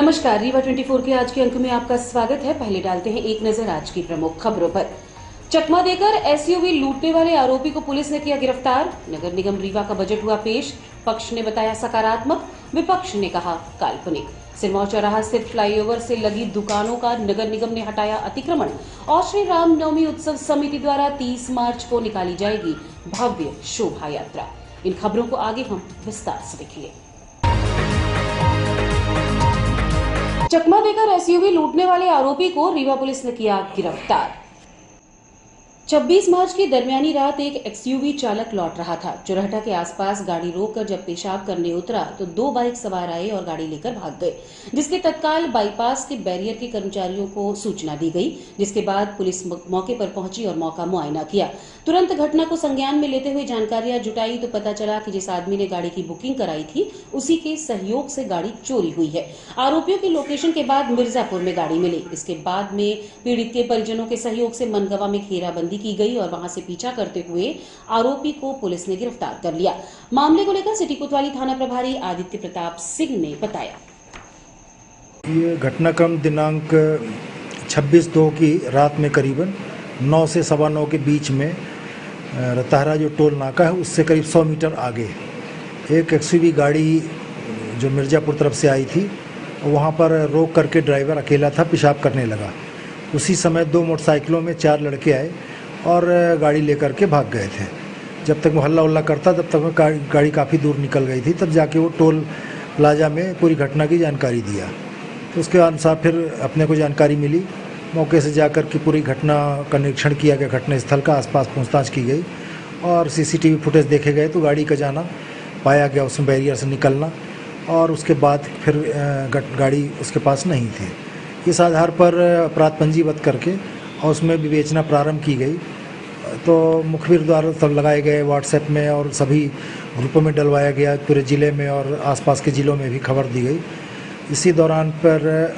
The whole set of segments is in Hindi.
नमस्कार, रीवा 24 के आज के अंक में आपका स्वागत है। पहले डालते हैं एक नजर आज की प्रमुख खबरों पर। चकमा देकर एसयूवी लूटने वाले आरोपी को पुलिस ने किया गिरफ्तार। नगर निगम रीवा का बजट हुआ पेश। पक्ष ने बताया सकारात्मक, विपक्ष ने कहा काल्पनिक। सिरमौर चौराहा स्थित फ्लाईओवर से लगी दुकानों का नगर निगम ने हटाया अतिक्रमण। और श्री रामनवमी उत्सव समिति द्वारा 30 मार्च को निकाली जाएगी भव्य शोभा यात्रा। इन खबरों को आगे हम विस्तार से देखेंगे। चकमा देकर एसयूवी लूटने वाले आरोपी को रीवा पुलिस ने किया गिरफ्तार। 26 मार्च की दरमियानी रात एक एक्सयूवी चालक लौट रहा था। चुरहटा के आसपास गाड़ी रोककर जब पेशाब करने उतरा तो 2 बाइक सवार आए और गाड़ी लेकर भाग गए, जिसके तत्काल बाईपास के बैरियर के कर्मचारियों को सूचना दी गई, जिसके बाद पुलिस मौके पर पहुंची और मौका मुआयना किया। तुरंत घटना को संज्ञान में लेते हुए जानकारियां जुटाई तो पता चला कि जिस आदमी ने गाड़ी की बुकिंग कराई थी उसी के सहयोग से गाड़ी चोरी हुई है। आरोपियों की लोकेशन के बाद मिर्जापुर में गाड़ी मिली। इसके बाद में पीड़ित के परिजनों के सहयोग से मनगवा में घेराबंदी की गई और वहां से पीछा करते हुए आरोपी को पुलिस ने गिरफ्तार कर लिया। मामले को लेकर सिटी कोतवाली थाना प्रभारी आदित्य प्रताप सिंह ने बताया। ये घटनाक्रम दिनांक 26/2 की रात में करीबन 9 से 9:15 के बीच में रताहरा जो टोल नाका है उससे करीब 100 मीटर आगे एक एक्सयूवी गाड़ी जो मिर्जापुर तरफ से आई थी, वहाँ पर रोक करके ड्राइवर अकेला था, पेशाब करने लगा। उसी समय 2 मोटरसाइकिलों में 4 लड़के आए और गाड़ी लेकर के भाग गए थे। जब तक वो हल्ला उल्ला करता तब तक गाड़ी काफ़ी दूर निकल गई थी। तब जाके वो टोल प्लाजा में पूरी घटना की जानकारी दिया। तो उसके अनुसार फिर अपने को जानकारी मिली, मौके से जाकर के पूरी घटना का निरीक्षण किया गया, घटना स्थल का आसपास पूछताछ की गई और सीसीटीवी फुटेज देखे गए तो गाड़ी का जाना पाया गया, उसमें बैरियर से निकलना, और उसके बाद फिर गाड़ी उसके पास नहीं थी। इस आधार पर अपराध पंजीबद्ध करके और उसमें विवेचना प्रारंभ की गई। तो मुखबिर द्वारा सब लगाए गए, व्हाट्सएप में और सभी ग्रुपों में डलवाया गया, पूरे ज़िले में और आसपास के ज़िलों में भी खबर दी गई। इसी दौरान पर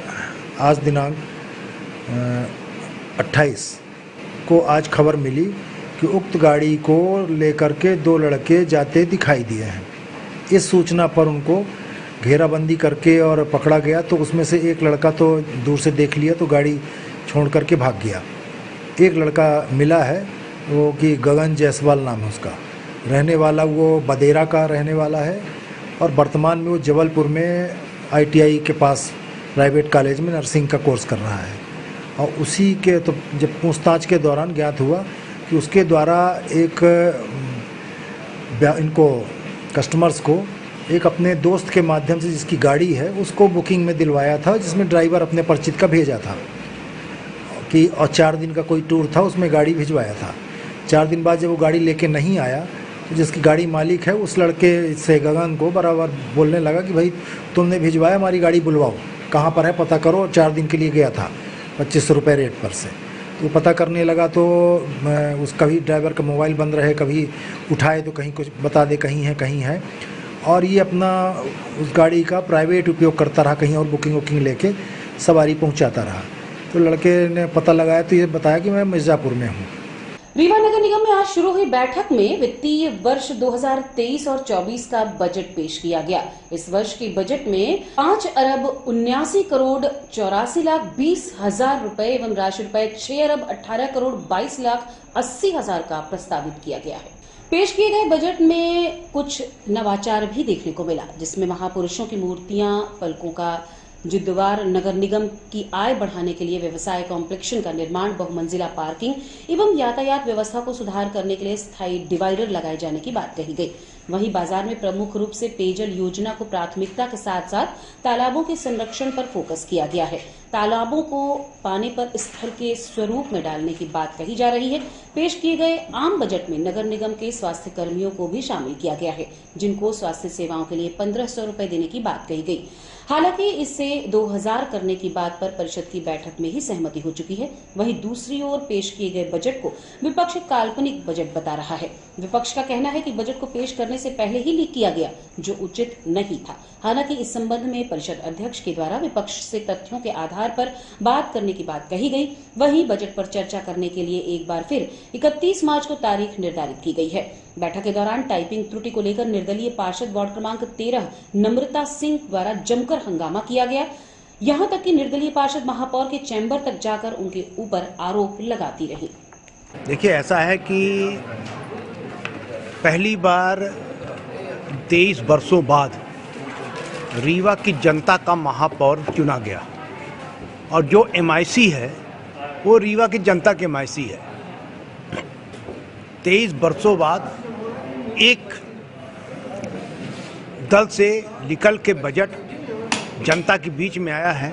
आज दिनांक 28 को आज खबर मिली कि उक्त गाड़ी को लेकर के 2 लड़के जाते दिखाई दिए हैं। इस सूचना पर उनको घेराबंदी करके और पकड़ा गया। तो उसमें से एक लड़का तो दूर से देख लिया तो गाड़ी छोड़ करके भाग गया। एक लड़का मिला है, वो कि गगन जायसवाल नाम है उसका, रहने वाला वो बदेरा का रहने वाला है और वर्तमान में वो जबलपुर में ITI के पास प्राइवेट कॉलेज में नर्सिंग का कोर्स कर रहा है। और उसी के तो जब पूछताछ के दौरान ज्ञात हुआ कि उसके द्वारा इनको कस्टमर्स को एक अपने दोस्त के माध्यम से जिसकी गाड़ी है उसको बुकिंग में दिलवाया था, जिसमें ड्राइवर अपने परिचित का भेजा था कि, और 4 दिन का कोई टूर था, उसमें गाड़ी भिजवाया था। 4 दिन बाद जब वो गाड़ी लेके नहीं आया तो जिसकी गाड़ी मालिक है उस लड़के से गगन को बराबर बोलने लगा कि भाई तुमने भिजवाया, हमारी गाड़ी बुलवाओ, कहाँ पर है पता करो। 4 दिन के लिए गया था 2500 रुपये रेट पर से। तो पता करने लगा तो उसका भी ड्राइवर का मोबाइल बंद रहे, कभी उठाए तो कहीं कुछ बता दे कहीं है, और ये अपना उस गाड़ी का प्राइवेट उपयोग करता रहा, कहीं और बुकिंग लेके सवारी पहुंचाता रहा। तो लड़के ने पता लगाया तो ये बताया कि मैं मिर्जापुर में हूँ। रीवा नगर निगम में आज शुरू हुई बैठक में वित्तीय वर्ष 2023 और 24 का बजट पेश किया गया। इस वर्ष के बजट में 5,79,84,20,000 रुपए एवं राशि रुपए 6,18,18,80,000 का प्रस्तावित किया गया है। पेश किए गए बजट में कुछ नवाचार भी देखने को मिला, जिसमें महापुरुषों की मूर्तियां, फलकों का जुद्दवार, नगर निगम की आय बढ़ाने के लिए व्यवसाय कॉम्प्लेक्शन का निर्माण, बहुमंजिला पार्किंग एवं यातायात व्यवस्था को सुधार करने के लिए स्थायी डिवाइडर लगाए जाने की बात कही गई। वहीं बाजार में प्रमुख रूप से पेयजल योजना को प्राथमिकता के साथ साथ तालाबों के संरक्षण पर फोकस किया गया है। तालाबों को पानी पर स्थल के स्वरूप में डालने की बात कही जा रही है। पेश किए गए आम बजट में नगर निगम के स्वास्थ्य कर्मियों को भी शामिल किया गया है, जिनको स्वास्थ्य सेवाओं के लिए 1500 रुपए देने की बात कही गई। हालांकि इससे 2000 करने की बात पर परिषद की बैठक में ही सहमति हो चुकी है। वहीं दूसरी ओर पेश किए गए बजट को विपक्ष काल्पनिक बजट बता रहा है। विपक्ष का कहना है कि बजट को पेश करने से पहले ही लीक किया गया, जो उचित नहीं था। हालांकि इस संबंध में परिषद अध्यक्ष के द्वारा विपक्ष से तथ्यों के आधार पर बात करने की बात कही गई। वहीं बजट पर चर्चा करने के लिए एक बार फिर 31 मार्च को तारीख निर्धारित की गई है। बैठक के दौरान टाइपिंग त्रुटि को लेकर निर्दलीय पार्षद वार्ड क्रमांक 13 नम्रता सिंह द्वारा जमकर हंगामा किया गया। यहाँ तक कि निर्दलीय पार्षद महापौर के चैम्बर तक जाकर उनके ऊपर आरोप लगाती रही। देखिए, ऐसा है कि पहली बार 23 वर्षों बाद रीवा की जनता का महापौर चुना गया और जो MIC है वो रीवा की जनता की MIC है। 23 वर्षों बाद एक दल से निकल के बजट जनता के बीच में आया है।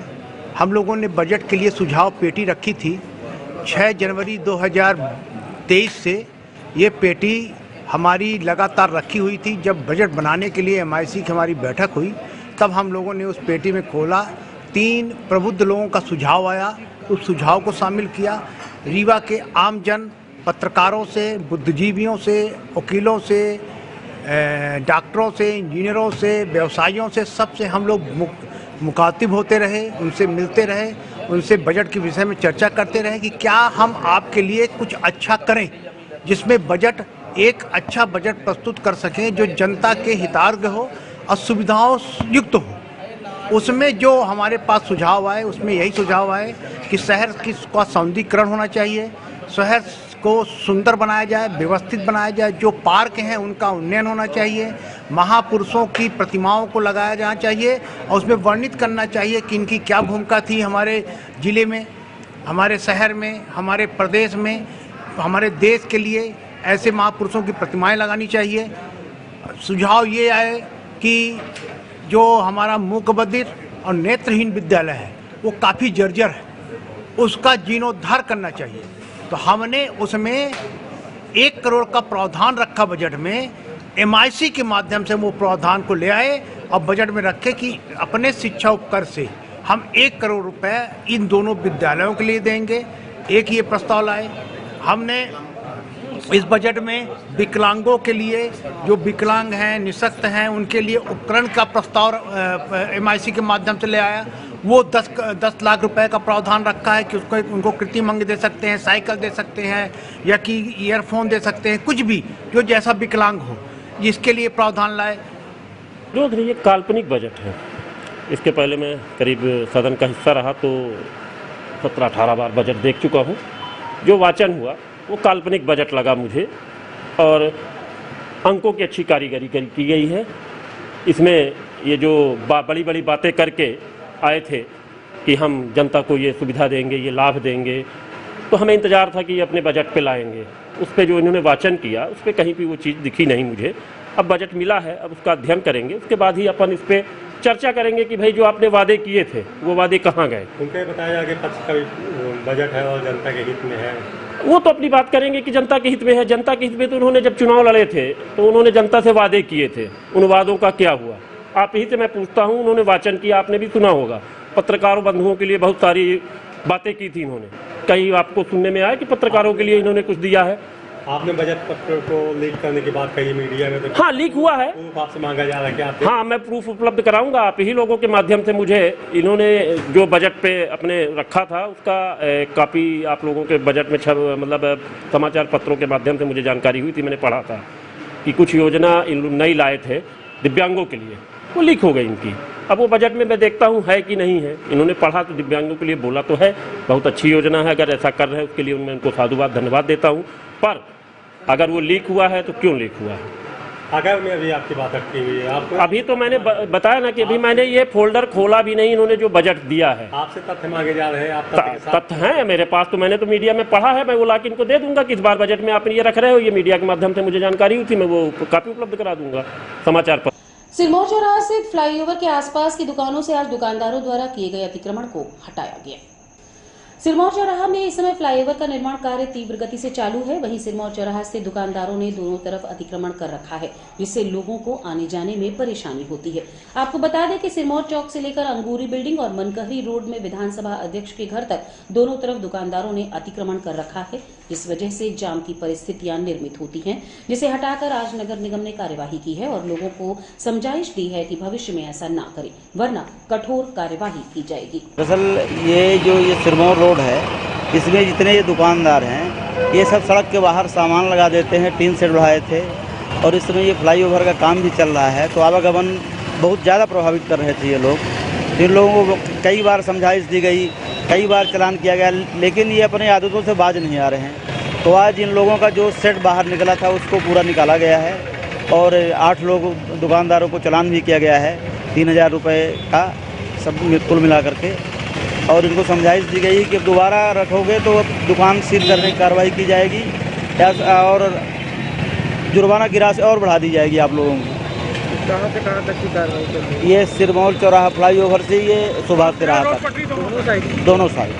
हम लोगों ने बजट के लिए सुझाव पेटी रखी थी। 6 जनवरी 2023 से ये पेटी हमारी लगातार रखी हुई थी। जब बजट बनाने के लिए MIC की हमारी बैठक हुई तब हम लोगों ने उस पेटी में खोला, 3 प्रबुद्ध लोगों का सुझाव आया, उस सुझाव को शामिल किया। रीवा के आम जन, पत्रकारों से, बुद्धिजीवियों से, वकीलों से, डॉक्टरों से, इंजीनियरों से, व्यवसायियों से, सबसे हम लोग मुखातिब होते रहे, उनसे मिलते रहे, उनसे बजट के विषय में चर्चा करते रहे कि क्या हम आपके लिए कुछ अच्छा करें, जिसमें बजट एक अच्छा बजट प्रस्तुत कर सकें जो जनता के हितार्थ हो और सुविधाओं युक्त हो। उसमें जो हमारे पास सुझाव आए उसमें यही सुझाव आए कि शहर का सौंदर्यीकरण होना चाहिए, शहर को सुंदर बनाया जाए, व्यवस्थित बनाया जाए, जो पार्क हैं उनका उन्नयन होना चाहिए, महापुरुषों की प्रतिमाओं को लगाया जाना चाहिए और उसमें वर्णित करना चाहिए कि इनकी क्या भूमिका थी हमारे ज़िले में, हमारे शहर में, हमारे प्रदेश में, हमारे देश के लिए। ऐसे महापुरुषों की प्रतिमाएं लगानी चाहिए। सुझाव ये आए कि जो हमारा मूकबधिर और नेत्रहीन विद्यालय है वो काफ़ी जर्जर है, उसका जीर्णोद्धार करना चाहिए। तो हमने उसमें 1 करोड़ का प्रावधान रखा बजट में। MIC के माध्यम से वो प्रावधान को ले आए और बजट में रखे कि अपने शिक्षा उपकर से हम 1 करोड़ रुपए इन दोनों विद्यालयों के लिए देंगे। एक ये प्रस्ताव लाए। हमने इस बजट में विकलांगों के लिए, जो विकलांग हैं, निःशक्त हैं, उनके लिए उपकरण का प्रस्ताव MIC के माध्यम से ले आया। वो 10 लाख रुपए का प्रावधान रखा है कि उसको उनको कृत्रिम अंग दे सकते हैं, साइकिल दे सकते हैं या कि ईयरफोन दे सकते हैं, कुछ भी जो जैसा विकलांग हो, जिसके लिए प्रावधान लाए। जो ये काल्पनिक बजट है। इसके पहले मैं करीब सदन का हिस्सा रहा तो 17-18 बार बजट देख चुका हूँ। जो वाचन हुआ वो काल्पनिक बजट लगा मुझे और अंकों की अच्छी कारीगरी की गई है। इसमें ये जो बड़ी बड़ी बातें करके आए थे कि हम जनता को ये सुविधा देंगे, ये लाभ देंगे, तो हमें इंतज़ार था कि ये अपने बजट पे लाएंगे। उस पर जो इन्होंने वाचन किया उस पर कहीं भी वो चीज़ दिखी नहीं मुझे। अब बजट मिला है, अब उसका अध्ययन करेंगे, उसके बाद ही अपन इस पर चर्चा करेंगे कि भाई जो आपने वादे किए थे वो वादे कहाँ गए। उनका बताया कि पक्ष का बजट है और जनता के हित में है। वो तो अपनी बात करेंगे कि जनता के हित में है। जनता के हित में तो उन्होंने जब चुनाव लड़े थे तो उन्होंने जनता से वादे किए थे, उन वादों का क्या हुआ? आप ही से मैं पूछता हूँ, उन्होंने वाचन किया, आपने भी सुना होगा, पत्रकारों बंधुओं के लिए बहुत सारी बातें की थी इन्होंने। कहीं आपको सुनने में आया कि पत्रकारों के लिए इन्होंने कुछ दिया है? आपने बजट पत्र को लीक करने की बात कही मीडिया में, तो हाँ लीक हुआ है, प्रूफ आपसे मांगा जा रहा है क्या? हाँ मैं प्रूफ उपलब्ध कराऊंगा। आप ही लोगों के माध्यम से मुझे इन्होंने जो बजट पे अपने रखा था उसका कॉपी आप लोगों के बजट में मतलब समाचार पत्रों के माध्यम से मुझे जानकारी हुई थी, मैंने पढ़ा था कि कुछ योजना नई लाए थे दिव्यांगों के लिए, वो लीक हो गई इनकी। अब वो बजट में मैं देखता हूँ है कि नहीं है। इन्होंने पढ़ा तो दिव्यांगों के लिए बोला तो है, बहुत अच्छी योजना है। अगर ऐसा कर रहे हैं उसके लिए मैं उनको साधुवाद धन्यवाद देता हूँ। पर अगर वो लीक हुआ है तो क्यों लीक हुआ है? अगर में अभी आपकी बात अटकी हुई है, आपको अभी तो मैंने बताया ना कि अभी मैंने ये फोल्डर खोला भी नहीं। इन्होंने जो बजट दिया है, आपसे तथ्य मांगे जा रहे हैं, आप तथ्य के साथ तथ्य हैं मेरे पास, तो मैंने तो मीडिया में पढ़ा है, मैं वो लाके इनको दे दूंगा कि इस बार बजट में आप ये रख रहे हो। ये मीडिया के माध्यम से मुझे जानकारी हुई थी, मैं वो कापी उपलब्ध करा दूंगा समाचार पर। सिरमौर चौराहा स्थित फ्लाईओवर के आसपास की दुकानों से आज दुकानदारों द्वारा किए गए अतिक्रमण को हटाया गया। सिरमौर चौराहा में इस समय फ्लाईओवर का निर्माण कार्य तीव्र गति से चालू है। वहीं सिरमौर चौराहा स्थित दुकानदारों ने दोनों तरफ अतिक्रमण कर रखा है, जिससे लोगों को आने जाने में परेशानी होती है। आपको बता दें कि सिरमौर चौक से लेकर अंगूरी बिल्डिंग और मनकहरी रोड में विधानसभा अध्यक्ष के घर तक दोनों तरफ दुकानदारों ने अतिक्रमण कर रखा है, जिस वजह से जाम की परिस्थितियां निर्मित होती हैं, जिसे हटाकर आज नगर निगम ने कार्यवाही की है और लोगों को समझाइश दी है कि भविष्य में ऐसा न करें, वरना कठोर कार्यवाही की जाएगी। दरअसल ये सिरमौर रोड है, इसमें जितने ये दुकानदार हैं ये सब सड़क के बाहर सामान लगा देते हैं, टीन सेट बढ़ाए थे और इस समय ये फ्लाईओवर का काम भी चल रहा है, तो आवागमन बहुत ज़्यादा प्रभावित कर रहे थे ये लोग। इन लोगों को कई बार समझाइश दी गई, कई बार चालान किया गया, लेकिन ये अपनी आदतों से बाज नहीं आ रहे हैं। तो आज इन लोगों का जो सेट बाहर निकला था उसको पूरा निकाला गया है और 8 लोग दुकानदारों को चालान भी किया गया है 3000 रुपये का सब कुल मिला करके। और इनको समझाइश दी गई कि अब दोबारा रखोगे तो अब दुकान सील करने की कार्रवाई की जाएगी और जुर्माना की राशि और बढ़ा दी जाएगी आप लोगों की। कहाँ से कहाँ तक की कार्रवाई कर रही है? ये सिरमौर चौराहा फ्लाईओवर से ये सुभाष तिराहा तक दोनों साइड।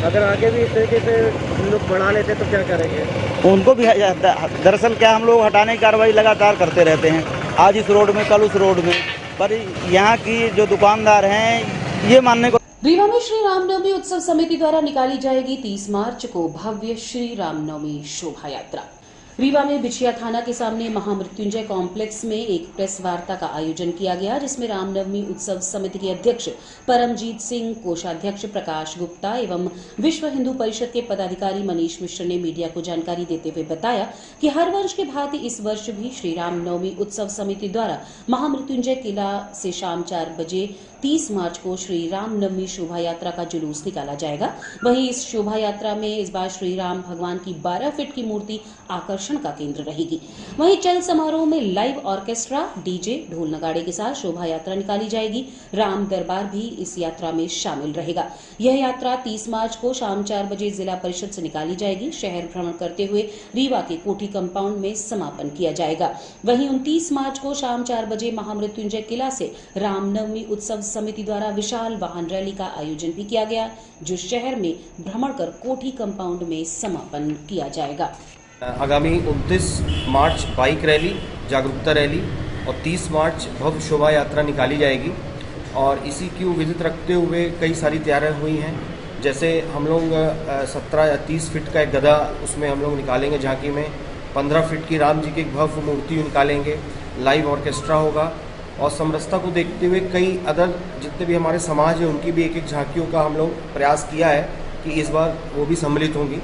अगर आगे भी इस तरीके से लोग बढ़ा लेते तो क्या करेंगे? उनको भी दरअसल क्या हम लोग हटाने की कार्रवाई लगातार करते रहते हैं, आज इस रोड में कल उस रोड में, पर यहाँ की जो दुकानदार हैं ये मानने को। रीवा में श्री रामनवमी उत्सव समिति द्वारा निकाली जाएगी 30 मार्च को भव्य श्री रामनवमी शोभा यात्रा। रीवा में बिछिया थाना के सामने महामृत्युंजय कॉम्प्लेक्स में एक प्रेस वार्ता का आयोजन किया गया, जिसमें रामनवमी उत्सव समिति के अध्यक्ष परमजीत सिंह, कोषाध्यक्ष प्रकाश गुप्ता एवं विश्व हिंदू परिषद के पदाधिकारी मनीष मिश्र ने मीडिया को जानकारी देते हुए बताया कि हर वर्ष के भांति इस वर्ष भी श्री रामनवमी उत्सव समिति द्वारा महामृत्युंजय किला से शाम 4 बजे 30 मार्च को श्री रामनवमी शोभा यात्रा का जुलूस निकाला जाएगा। वहीं इस शोभा यात्रा में इस बार श्री राम भगवान की 12 फीट की मूर्ति आकर्षण का केंद्र रहेगी। वहीं चल समारोह में लाइव ऑर्केस्ट्रा, डीजे, ढोल नगाड़े के साथ शोभा यात्रा निकाली जाएगी। राम दरबार भी इस यात्रा में शामिल रहेगा। यह यात्रा 30 मार्च को शाम 4 बजे जिला परिषद से निकाली जाएगी। शहर भ्रमण करते हुए रीवा के कोठी कंपाउंड में समापन किया जाएगा। वहीं 29 मार्च को शाम 4 बजे महामृत्युंजय किला से रामनवमी उत्सव समिति द्वारा विशाल वाहन रैली का आयोजन भी किया गया, जो शहर में भ्रमण कर कोठी कंपाउंड में समापन किया जाएगा। आगामी 29 मार्च बाइक रैली, जागरूकता रैली और 30 मार्च भव्य शोभा यात्रा निकाली जाएगी और इसी की विदित रखते हुए कई सारी तैयारियां हुई हैं। जैसे हम लोग 17 या 30 फीट का एक गधा उसमें हम लोग निकालेंगे झांकी में, 15 फीट की राम जी की एक भव्य मूर्ति निकालेंगे, लाइव ऑर्केस्ट्रा होगा और समरसता को देखते हुए कई अदर जितने भी हमारे समाज है उनकी भी एक झांकियों का हम लोग प्रयास किया है कि इस बार वो भी सम्मिलित होंगी।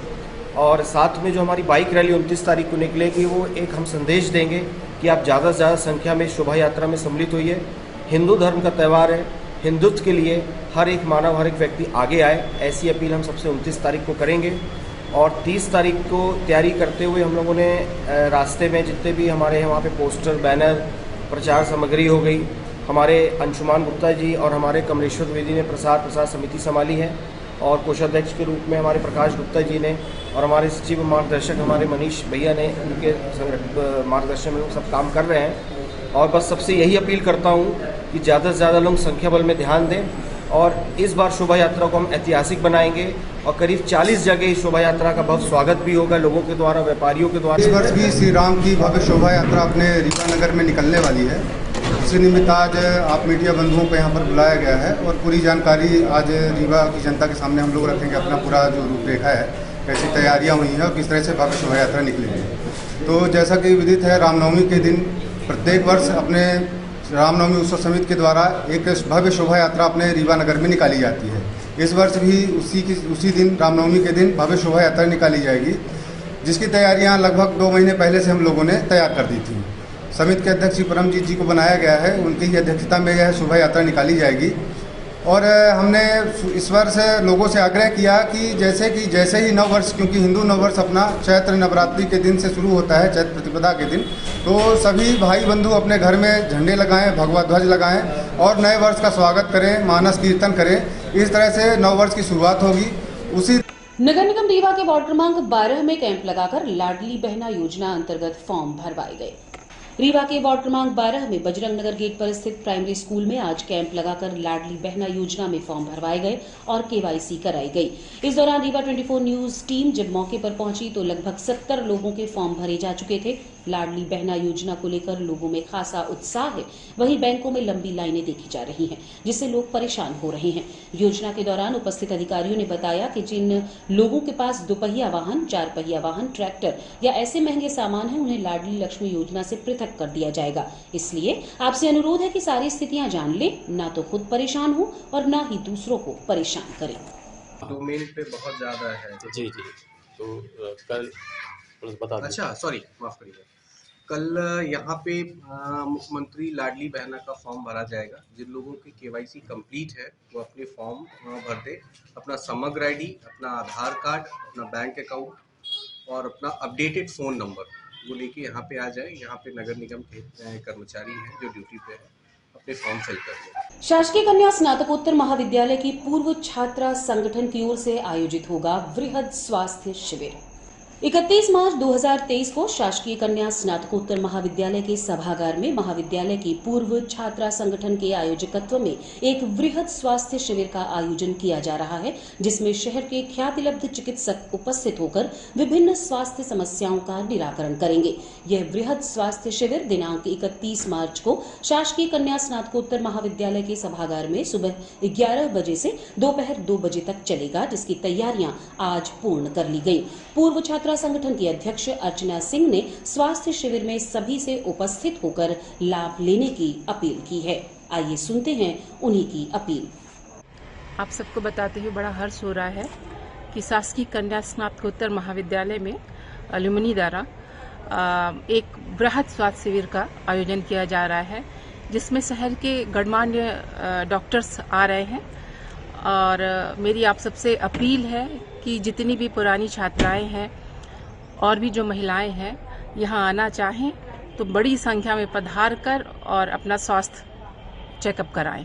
और साथ में जो हमारी बाइक रैली 29 तारीख को निकलेगी वो एक हम संदेश देंगे कि आप ज़्यादा से ज़्यादा संख्या में शोभा यात्रा में सम्मिलित होइए। हिंदू धर्म का त्यौहार है, हिंदुत्व के लिए हर एक मानव, हर एक व्यक्ति आगे आए, ऐसी अपील हम सबसे 29 तारीख को करेंगे। और 30 तारीख को तैयारी करते हुए हम लोगों ने रास्ते में जितने भी हमारे वहाँ पे पोस्टर, बैनर, प्रचार सामग्री हो गई, हमारे अंशुमान गुप्ता जी और हमारे कमलेश्वर द्विवेदी ने प्रसार समिति संभाली है और कोषाध्यक्ष के रूप में हमारे प्रकाश गुप्ता जी ने और हमारे सचिव मार्गदर्शक हमारे मनीष भैया ने, उनके मार्गदर्शन में लोग सब काम कर रहे हैं। और बस सबसे यही अपील करता हूँ कि ज़्यादा से ज़्यादा लोग संख्या बल में ध्यान दें और इस बार शोभा यात्रा को हम ऐतिहासिक बनाएंगे और करीब 40 जगह इस शोभा यात्रा का भव्य स्वागत भी होगा लोगों के द्वारा, व्यापारियों के द्वारा। इस वर्ष भी श्री राम की भव्य शोभा यात्रा अपने रीवा नगर में निकलने वाली है। इसी निमित्त आज आप मीडिया बंधुओं को यहाँ पर बुलाया गया है और पूरी जानकारी आज रीवा की जनता के सामने हम लोग रखेंगे। अपना पूरा जो रूपरेखा है, कैसी तैयारियाँ हुई हैं और किस तरह से भव्य शोभा यात्रा निकलेगी। तो जैसा कि विदित है, रामनवमी के दिन प्रत्येक वर्ष अपने रामनवमी उत्सव समिति के द्वारा एक भव्य शोभा यात्रा अपने रीवा नगर में निकाली जाती है। इस वर्ष भी उसी दिन रामनवमी के दिन भव्य शोभा यात्रा निकाली जाएगी, जिसकी तैयारियां लगभग 2 महीने पहले से हम लोगों ने तैयार कर दी थी। समिति के अध्यक्ष परमजीत जी को बनाया गया है, उनकी ही अध्यक्षता में यह शोभा यात्रा निकाली जाएगी। और हमने इस वर्ष लोगों से आग्रह किया कि जैसे ही नववर्ष, क्योंकि हिंदू नववर्ष अपना चैत्र नवरात्रि के दिन से शुरू होता है, चैत्र प्रतिपदा के दिन, तो सभी भाई बंधु अपने घर में झंडे लगाएं, भगवा ध्वज लगाएं और नए वर्ष का स्वागत करें, मानस कीर्तन करें। इस तरह से नववर्ष की शुरुआत होगी। उसी नगर निगम रीवा के वार्ड क्रमांक 12 में कैंप लगाकर लाडली बहना योजना अंतर्गत फॉर्म भरवाए गए। रीवा के वार्ड क्रमांक 12 में बजरंग नगर गेट पर स्थित प्राइमरी स्कूल में आज कैंप लगाकर लाडली बहना योजना में फॉर्म भरवाए गए और KYC कराई गई। इस दौरान रीवा 24 न्यूज टीम जब मौके पर पहुंची तो लगभग 70 लोगों के फॉर्म भरे जा चुके थे। लाडली बहना योजना को लेकर लोगों में खासा उत्साह है। वहीं बैंकों में लंबी लाइनें देखी जा रही हैं, जिससे लोग परेशान हो रहे हैं। योजना के दौरान उपस्थित अधिकारियों ने बताया कि जिन लोगों के पास 2 पहिया वाहन, 4 पहिया वाहन, ट्रैक्टर या ऐसे महंगे सामान हैं, उन्हें लाडली लक्ष्मी योजना से पृथक कर दिया जाएगा। इसलिए आपसे अनुरोध है कि सारी स्थितियां जान लें, ना तो खुद परेशान हो और ना ही दूसरों को परेशान करें। डोमेन पे बहुत ज़्यादा है। जी तो कल बता दें। अच्छा, सॉरी, माफ़ करिए। कल यहाँ पे मुख्यमंत्री लाडली बहना का फॉर्म भरा जाएगा। जिन लोगों की केवाईसी कंप्लीट है वो अपने फॉर्म भर दे, अपना समग्र आईडी, अपना आधार कार्ड, अपना बैंक अकाउंट और अपना अपडेटेड फ़ोन नंबर वो लेके यहाँ पे आ जाए। यहाँ पे नगर निगम के कर्मचारी हैं जो ड्यूटी पे हैं, अपने फॉर्म फिल कर दें। शासकीय कन्या स्नातकोत्तर महाविद्यालय की पूर्व छात्रा संगठन की ओर से आयोजित होगा वृहद स्वास्थ्य शिविर। 31 मार्च 2023 को शासकीय कन्या स्नातकोत्तर महाविद्यालय के सभागार में महाविद्यालय की पूर्व छात्रा संगठन के आयोजकत्व में एक वृहद स्वास्थ्य शिविर का आयोजन किया जा रहा है, जिसमें शहर के ख्यातिलब्ध चिकित्सक उपस्थित होकर विभिन्न स्वास्थ्य समस्याओं का निराकरण करेंगे। यह वृहद स्वास्थ्य शिविर दिनांक 31 मार्च को शासकीय कन्या स्नातकोत्तर महाविद्यालय के सभागार में सुबह 11 बजे से दोपहर 2 बजे तक चलेगा, जिसकी तैयारियां आज पूर्ण कर ली गई। पूर्व छात्रा संगठन की अध्यक्ष अर्चना सिंह ने स्वास्थ्य शिविर में सभी से उपस्थित होकर लाभ लेने की अपील की है। आइए सुनते हैं उन्हीं की अपील। आप सबको बताते हुए बड़ा हर्ष हो रहा है कि शासकीय कन्या स्नातकोत्तर महाविद्यालय में अलुमनी द्वारा एक वृहद स्वास्थ्य शिविर का आयोजन किया जा रहा है, जिसमें शहर के गणमान्य डॉक्टर्स आ रहे हैं। और मेरी आप सबसे अपील है कि जितनी भी पुरानी छात्राएं हैं और भी जो महिलाएं हैं यहाँ आना चाहें तो बड़ी संख्या में पधार कर और अपना स्वास्थ्य चेकअप कराएं।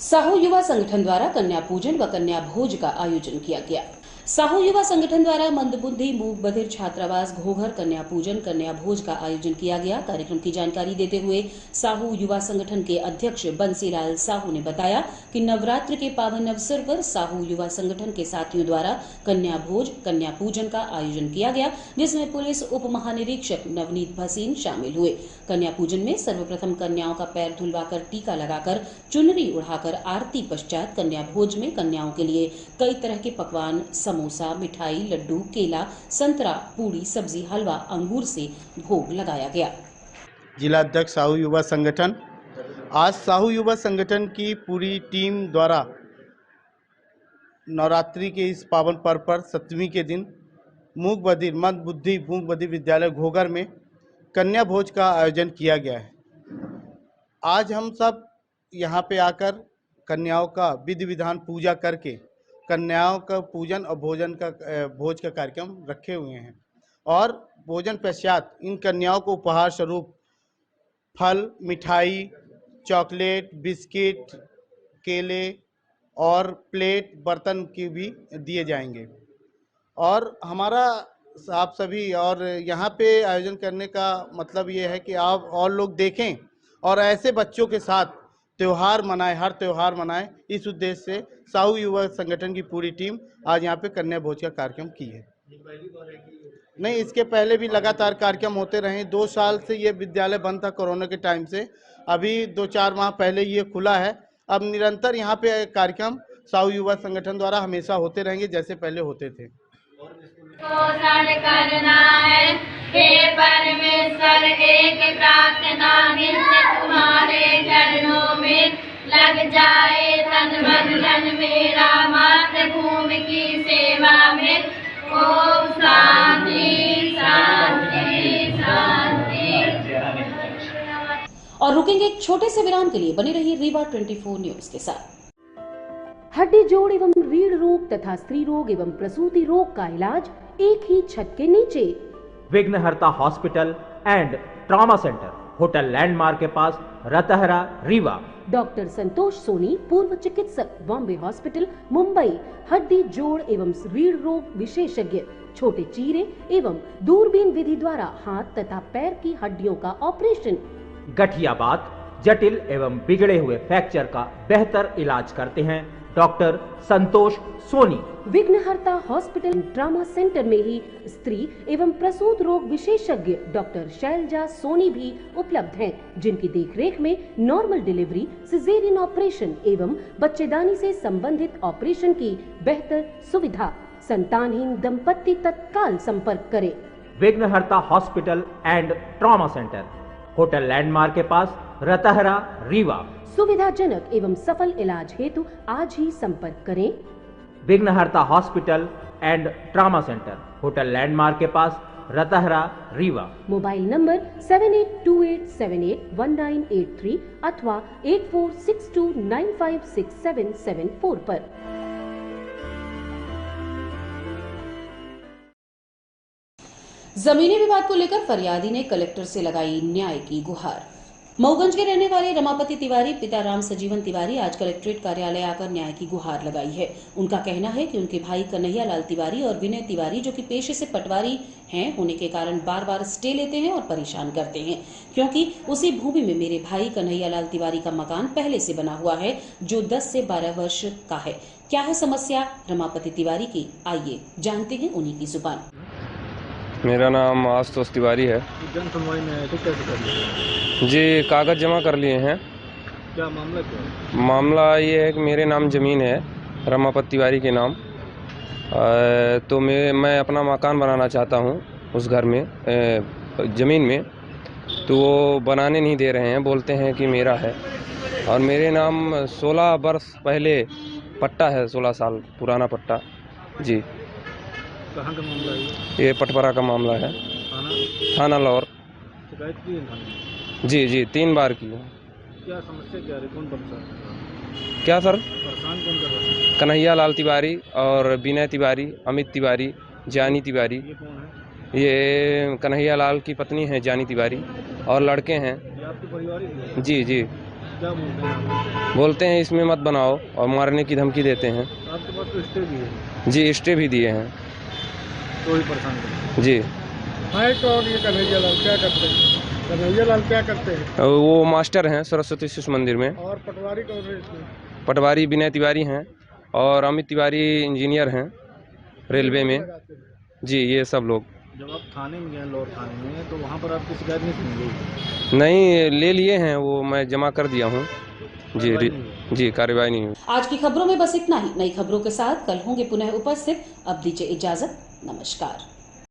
साहू युवा संगठन द्वारा कन्या पूजन व कन्या भोज का आयोजन किया गया। साहू युवा संगठन द्वारा मंदबुद्धि मूक बधिर छात्रावास घोघर कन्या पूजन कन्या भोज का आयोजन किया गया। कार्यक्रम की जानकारी देते हुए साहू युवा संगठन के अध्यक्ष बंसीलाल साहू ने बताया कि नवरात्र के पावन अवसर पर साहू युवा संगठन के साथियों द्वारा कन्या भोज कन्या पूजन का आयोजन किया गया, जिसमें पुलिस उप महानिरीक्षक नवनीत भसीन शामिल हुए। कन्या पूजन में सर्वप्रथम कन्याओं का पैर धुलवाकर टीका लगाकर चुनरी उड़ाकर आरती पश्चात कन्या भोज में कन्याओं के लिए कई तरह के पकवान समोसा, मिठाई, लड्डू, केला, संतरा, पूड़ी, सब्जी, हलवा, अंगूर से भोग लगाया गया। जिला अध्यक्ष साहू युवा संगठन। आज साहू युवा संगठन की पूरी टीम द्वारा नवरात्रि के इस पावन पर्व पर 7वीं के दिन मंदबुद्धि मूक बधिर विद्यालय घोघर में कन्या भोज का आयोजन किया गया है। आज हम सब यहाँ पे आकर कन्याओं का विधि विधान पूजा करके कन्याओं का पूजन और भोज का कार्यक्रम रखे हुए हैं। और भोजन पश्चात इन कन्याओं को उपहार स्वरूप फल, मिठाई, चॉकलेट, बिस्किट, केले और प्लेट, बर्तन की भी दिए जाएंगे। और हमारा आप सभी और यहाँ पे आयोजन करने का मतलब ये है कि आप और लोग देखें और ऐसे बच्चों के साथ त्यौहार मनाएं, हर त्यौहार मनाएं। इस उद्देश्य से साहू युवा संगठन की पूरी टीम आज यहाँ पे कन्या भोज का कार्यक्रम की है। नहीं, इसके पहले भी लगातार कार्यक्रम होते रहे। 2 साल से ये विद्यालय बंद था कोरोना के टाइम से। अभी 2-4 माह पहले ये खुला है। अब निरंतर यहाँ पे कार्यक्रम साहू युवा संगठन द्वारा हमेशा होते रहेंगे जैसे पहले होते थे। करना है हे परमेश्वर, एक प्रार्थना नित्य तुम्हारे चरणों में लग जाए तन मन धन मेरा, मातृभूमि की सेवा में। ओम शांति शांति शांति। और रुकेंगे एक छोटे से विराम के लिए। बने रहिए रीवा 24 न्यूज के साथ। हड्डी जोड़ एवं रीढ़ रोग तथा स्त्री रोग एवं प्रसूति रोग का इलाज एक ही छत के नीचे। विघ्नहर्ता hospital and trauma centre, hotel landmark के पास, रतहरा, रीवा। डॉक्टर संतोष सोनी, पूर्व चिकित्सक, बॉम्बे हॉस्पिटल, मुंबई। हड्डी जोड़ एवं रीढ़ रोग विशेषज्ञ, छोटे चीरे एवं दूरबीन विधि द्वारा हाथ तथा पैर की हड्डियों का ऑपरेशन। गठियाबात, जटिल एवं बिगड़े हुए फ्रैक्चर का बेहतर इलाज करते हैं डॉक्टर संतोष सोनी। विघ्नहर्ता हॉस्पिटल ट्रॉमा सेंटर में ही स्त्री एवं प्रसूत रोग विशेषज्ञ डॉक्टर शैलजा सोनी भी उपलब्ध हैं, जिनकी देखरेख में नॉर्मल डिलीवरी, सिजेरियन ऑपरेशन एवं बच्चेदानी से संबंधित ऑपरेशन की बेहतर सुविधा। संतानहीन दंपत्ति तत्काल संपर्क करें। विघ्नहर्ता hospital and trauma centre, hotel landmark के पास, रतहरा, रीवा। सुविधाजनक एवं सफल इलाज हेतु आज ही संपर्क करें। विघ्नहर्ता hospital and trauma centre, hotel landmark के पास, रतहरा, रीवा। मोबाइल नंबर 7828781983 अथवा 8462956774 पर। जमीनी विवाद को लेकर फरियादी ने कलेक्टर से लगाई न्याय की गुहार। मऊगंज के रहने वाले रमापति तिवारी पिता राम सजीवन तिवारी आज कलेक्ट्रेट कार्यालय आकर न्याय की गुहार लगाई है। उनका कहना है कि उनके भाई कन्हैया लाल तिवारी और विनय तिवारी, जो कि पेशे से पटवारी हैं होने के कारण बार बार स्टे लेते हैं और परेशान करते हैं, क्योंकि उसी भूमि में मेरे भाई कन्हैया लाल तिवारी का मकान पहले से बना हुआ है जो 10 से 12 वर्ष का है। क्या है समस्या रमापति तिवारी की, आइए जानते हैं उन्हीं की जुबान। मेरा नाम आशुतोष तिवारी है। जन सुनवाई में आए थे, कैसे कर लिए? जी, कागज़ जमा कर लिए हैं। क्या मामला क्या है? मामला ये है कि मेरे नाम ज़मीन है रमापति तिवारी के नाम, तो मैं अपना मकान बनाना चाहता हूँ उस घर में, ज़मीन में, तो वो बनाने नहीं दे रहे हैं, बोलते हैं कि मेरा है। और मेरे नाम 16 वर्ष पहले पट्टा है, 16 साल पुराना पट्टा। जी। कहाँ का मामला है? ये पटपरा का मामला है। थाना लौर। शिकायत की है थाने? जी 3 बार की है। क्या समस्या क्या है? कौन परेशान? क्या सर? परेशान कौन कर रहा है? कन्हैया लाल तिवारी और विनय तिवारी, अमित तिवारी, जानी तिवारी। ये कौन है? ये कन्हैया लाल की पत्नी है जानी तिवारी, और लड़के हैं। ये आपके परिवार ही? जी। क्या बोलते हैं? बोलते हैं इसमें मत बनाओ और मारने की धमकी देते हैं। आपके पास तो स्टे भी है? जी, स्टे भी दिए हैं। तो ही परेशान करते जी। हैं। और ये कन्हैया लाल क्या करते हैं? कन्हैया लाल क्या करते हैं? वो मास्टर हैं सरस्वती शिशु मंदिर में। और पटवारी कौन है इसमें? पटवारी विनय तिवारी हैं और अमित तिवारी इंजीनियर हैं रेलवे में। जी, ये सब लोग। जब आप थाने में गए, लौर थाने में, तो वहाँ पर आपकी शिकायत नहीं सुनी गई? नहीं, ले लिए हैं, वो मैं जमा कर दिया हूँ। जी, कार्रवाई नहीं हुई। आज की खबरों में बस इतना ही। नई खबरों के साथ कल होंगे पुनः उपस्थित। अब दीजिए इजाजत, नमस्कार।